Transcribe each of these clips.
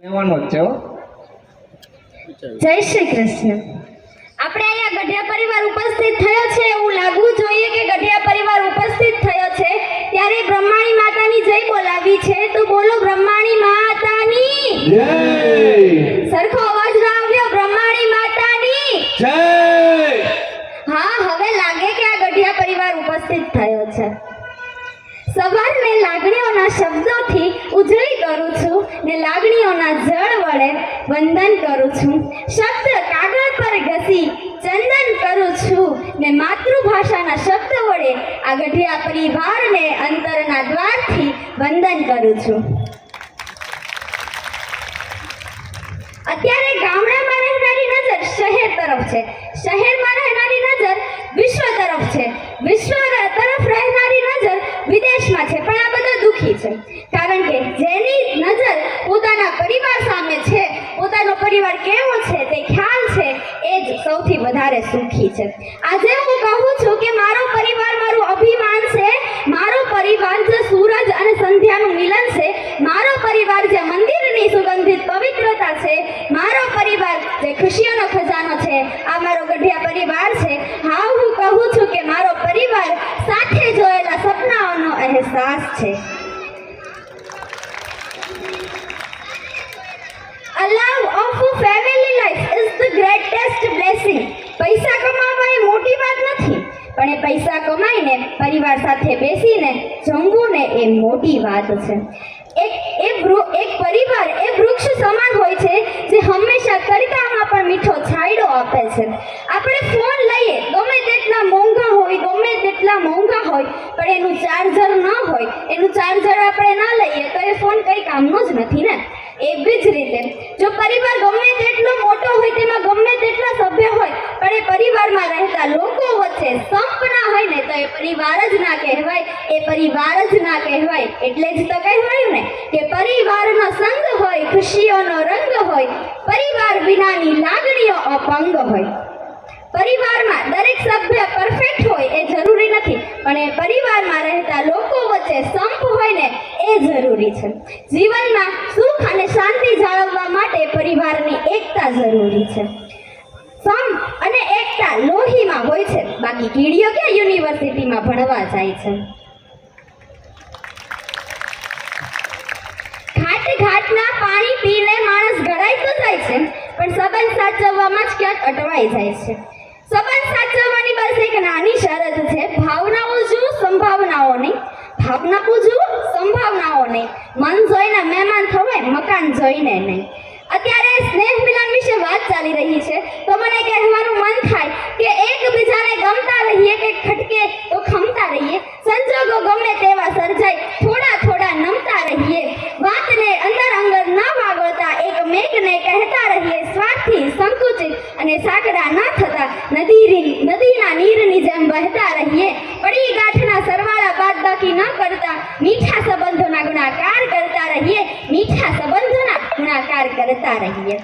જય શ્રી કૃષ્ણ। આપણે અહીંયા ગઢિયા પરિવાર ઉપસ્થિત થયો છે એવું લાગવું જોઈએ કે ગઢિયા પરિવાર ઉપસ્થિત થયો છે ત્યારે બ્રહ્માણી માતાની જય બોલાવી છે, તો બોલો બ્રહ્માણી માતાની જય। સરખો અવાજ ના આવ્યો, બ્રહ્માણી માતાની જય। હા, હવે લાગે કે આ ગઢિયા પરિવાર ઉપસ્થિત થયો છે। સવારને લાગણીઓના શબ્દોથી ઉજળી કરું છું ને લાગણીઓના જળ વડે વંદન કરું છું। શબ્દ કાગળ પર ઘસી ચંદન કરું છું ને માતૃભાષાના શબ્દ વડે આ ગઢિયા પરિવારને અંતરના દ્વારથી વંદન કરું છું। અત્યારે ગામડામાં રહેનારી નજર શહેર તરફ છે, શહેરમાં રહેનારી નજર વિશ્વ તરફ છે, વિશ્વ તરફ રહેનારી નજર વિદેશમાં છે। પણ આ બધા દુઃખી છે, કારણ કે જેની નજર પોતાના પરિવાર સામે છે, પોતાનો પરિવાર કેવો છે તે ખ્યાલ છે, એ જ સૌથી વધારે સુખી છે। આજે હું કહું છું કે મારો પરિવાર મારું અભિમાન છે, મારો પરિવાર જે સૂરજ અને સંધ્યાનું મિલન છે, મારો પરિવાર જે મંદિરની સુગંધિત પવિત્રતા છે, મારો પરિવાર જે ખુશીઓનો ખજાનો છે, આ મારો ગઢિયા પરિવાર છે। હા, હું કહું છું કે મારો પરિવાર સાથે જોયેલા સપનાઓનો અહેસાસ છે। A love of a family life is the greatest blessing। પૈસા કમાવા એ મોટી વાત નથી, પણ એ પૈસા કમાઈને પરિવાર સાથે બેસીને જમવું ને એ મોટી વાત છે। એક પરિવાર એ વૃક્ષ સમાન હોય છે જે હંમેશા તડકામાં પણ મીઠો છાંયડો આપે છે। આપણે ફોન લઈએ, ગમે તેટલા મોંઘા હોય પણ એનું ચાર્જર ન હોય, એનું ચાર્જર આપણે ના લઈએ તો એ ફોન કઈ કામનો જ નથી ને। એવી જ રીતે જો પરિવાર ગમે તેટલો મોટો હોય, તેમાં ગમે તેટલા સભ્ય હોય, પણ એ પરિવારમાં રહેતા લોકો વચ્ચે સંપ ના હોય ને તો એ પરિવાર જ ના કહેવાય, એ પરિવાર જ ના કહેવાય। એટલે જ તો કહેવાયું ને કે પરિવારનો સંગ હોય, ખુશીઓનો રંગ હોય, પરિવાર વિનાની લાગણીઓ અપંગ હોય। પરિવારમાં દરેક સભ્ય પરફેક્ટ હોય એ જરૂરી નથી, પણ એ પરિવારમાં રહેતા લોકો વચ્ચે સંપ હોય ને એ જરૂરી છે। જીવનમાં સુખ અને શાંતિ જાળવવા માટે પરિવારની એકતા જરૂરી છે। સંપ અને એકતા લોહીમાં હોય છે, બાકી કીડીઓ ક્યાં યુનિવર્સિટીમાં ભણવા જાય છે। ઘાટના પાણી પીને માણસ ઘડાઈ તો જાય છે, પણ સંબંધ સાચવવામાં જ ક્યાંક અટવાઈ જાય છે। સંબંધ સાચવવાની બસ એક નાની શરત છે, ભાવનાઓ જુઓ, સંભાવનાઓ નહીં। ભાવના પૂજું, સંભાવનાઓ નહીં। મન જોઈને મહેમાન થવાય, મકાન જોઈને નહીં। અત્યારે સ્નેહ મિલન વિશે વાત ચાલી રહી છે, તો મને કહેવાનું મન થાય કે એકબીજાને ગમતા રહીએ કે ખટકે તો ખમતા રહીએ, સંજોગો ગમે તેવા સર્જાય થોડા થોડા નમતા રહીએ, વાતને અંદર અંગર ન વાગોળતા એકમેકને કહેતા રહીએ, સ્વાર્થી, સંકુચિત અને સાકડા ન થતા નદીના નીરની જેમ વહેતા રહીએ, પડી ગાંઠના સરવાળા બાદબાકી ન કરતા મીઠા સંબંધોના ગુણાકાર કરતા રહીએ, મીઠા સંબંધોના ગુણાકાર કરતા રહીએ।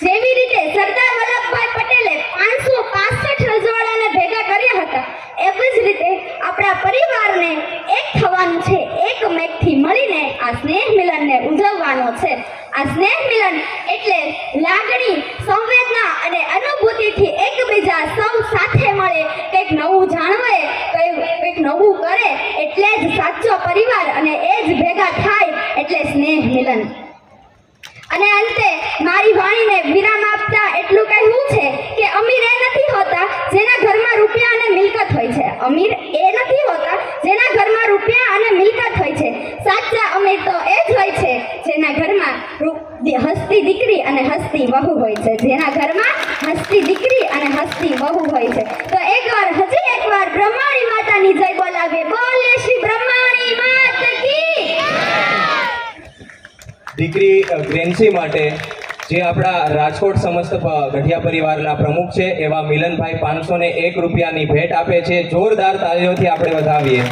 જેવી રીતે સરદાર વલ્લભભાઈ પટેલે 565 રજવાડાને ભેગા કર્યા હતા, એવી જ રીતે આપણા પરિવારને એક થવાનું છે, એકમેકથી મળીને આ સ્નેહ મિલનને ઉજવવાનો છે। આ સ્નેહ મિલન એટલે લાગણી, સંવેદના અને અનુભૂતિથી એકબીજા સૌ સાથે મળે, કંઈક નવું જાણવે, કંઈક નવું કરે, એટલે જ સાચો પરિવાર અને એ જ ભેગા થાય એટલે સ્નેહ મિલન। અને અંતે મારી વાણીને વિરામ આપતા એટલું કહેવું છે કે અમીર એ નથી હોતા જેના ઘરમાં રૂપિયા અને મિલકત હોય છે, અમીર એ નથી હોતા જેના ઘરમાં રૂપિયા અને મિલકત હોય છે। સાચા અમીર તો એ જ હોય છે જેના ઘરમાં હસતી દીકરી અને હસતી વહુ હોય છે, જેના ઘરમાં હસતી દીકરી અને હસતી વહુ હોય છે। તો હજી એકવાર બ્રહ્માણી માતાની જય બોલાવીએ, બોલે શ્રી બ્રહ્માણી માત કી। દીકરી ગ્રેન્સી માટે જે આપણા રાજકોટ સમસ્ત ગઢિયા પરિવારના પ્રમુખ છે એવા મિલનભાઈ 501 રૂપિયાની ભેટ આપે છે। જોરદાર તાળીઓથી આપણે વધાવીએ।